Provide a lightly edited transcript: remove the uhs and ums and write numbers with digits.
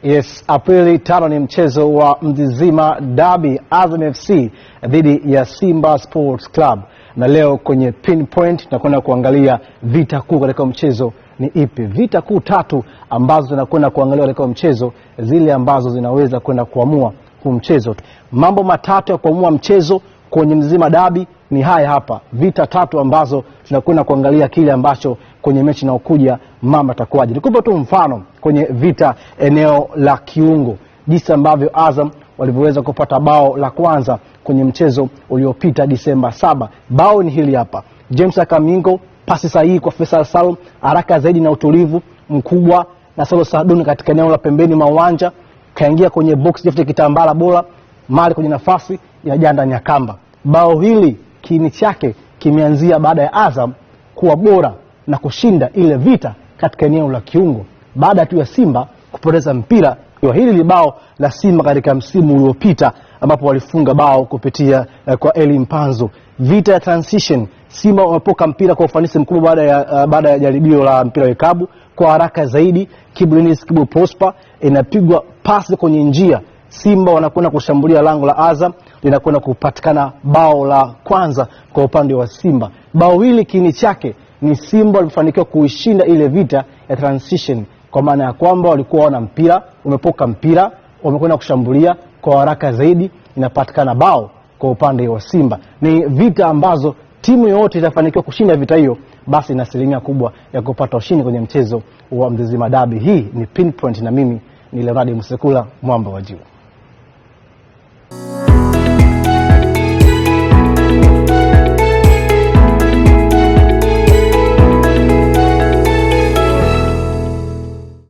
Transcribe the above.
Yes, Aprili 5 ni mchezo wa Mzizima Derby, Azam FC dhidi ya Simba Sports Club. Na leo kwenye Pinpoint tunakwenda kuangalia vita kuu katika mchezo ni ipi. Vita kuu tatu ambazo tunakwenda kuangalia katika mchezo, zile ambazo zinaweza kwenda kuamua huu mchezo. Mambo matatu ya kuamua mchezo kwenye Mzizima Derby ni haya hapa. Vita tatu ambazo tunakwenda kuangalia kile ambacho kwenye mechi inayokuja mama atakuwaje. Nikupe tu mfano kwenye vita eneo la kiungo, jinsi ambavyo Azam walivyoweza kupata bao la kwanza kwenye mchezo uliopita Disemba 7. Bao ni hili hapa. James Akamingo, pasi sahihi kwa Faisal Salum, haraka zaidi na utulivu mkubwa na Solo Saduni katika eneo la pembeni mwa uwanja, kaingia kwenye box Jefte Kitambala bora, mali kwenye nafasi ya janda Nyakamba. Bao hili kiini chake kimeanzia baada ya Azam kuwa bora na kushinda ile vita katika eneo la kiungo baada tu ya Simba kupoteza mpira. Hili ni bao la Simba katika msimu uliopita ambapo walifunga bao kupitia kwa Eli Mpanzo. Vita ya transition, Simba wamepoka mpira kwa ufanisi mkubwa baada ya jaribio la mpira wa kabu kwa haraka zaidi. Kibulinis Kibu Prosper inapigwa pasi kwenye njia, Simba wanakwenda kushambulia lango la Azam, linakwenda kupatikana bao la kwanza kwa upande wa Simba. Bao hili kiini chake ni Simba walifanikiwa kuishinda ile vita ya transition, kwa maana ya kwamba walikuwa wana mpira, umepoka mpira, wamekwenda kushambulia kwa haraka zaidi, inapatikana bao kwa upande wa Simba. Ni vita ambazo timu yote itafanikiwa kushinda vita hiyo, basi ina asilimia kubwa ya kupata ushindi kwenye mchezo wa Mzizima Derby. Hii ni Pinpoint na mimi ni Leonard Musekula, mwamba wa juu.